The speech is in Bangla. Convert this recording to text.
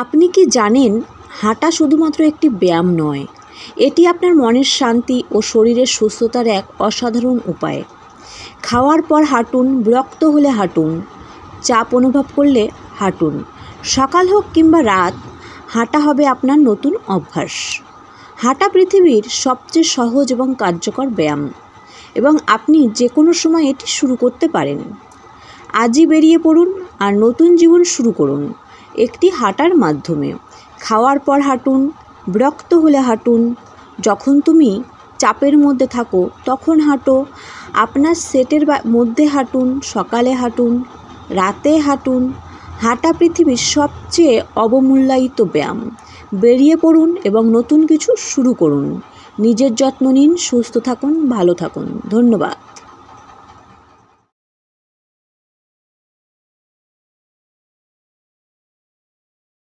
আপনি কি জানেন, হাঁটা শুধুমাত্র একটি ব্যায়াম নয়, এটি আপনার মনের শান্তি ও শরীরের সুস্থতার এক অসাধারণ উপায়। খাওয়ার পর হাঁটুন, বিরক্ত হলে হাঁটুন, চাপ অনুভব করলে হাঁটুন। সকাল হোক কিংবা রাত, হাঁটা হবে আপনার নতুন অভ্যাস। হাঁটা পৃথিবীর সবচেয়ে সহজ এবং কার্যকর ব্যায়াম, এবং আপনি যে কোনো সময় এটি শুরু করতে পারেন। আজই বেরিয়ে পড়ুন আর নতুন জীবন শুরু করুন একটি হাঁটার মাধ্যমে। খাওয়ার পর হাঁটুন, বিরক্ত হলে হাঁটুন, যখন তুমি চাপের মধ্যে থাকো তখন হাঁটো, আপনার সেটের মধ্যে হাঁটুন, সকালে হাঁটুন, রাতে হাঁটুন। হাঁটা পৃথিবীর সবচেয়ে অবমূল্যায়িত ব্যায়াম। বেরিয়ে পড়ুন এবং নতুন কিছু শুরু করুন। নিজের যত্ন নিন, সুস্থ থাকুন, ভালো থাকুন। ধন্যবাদ।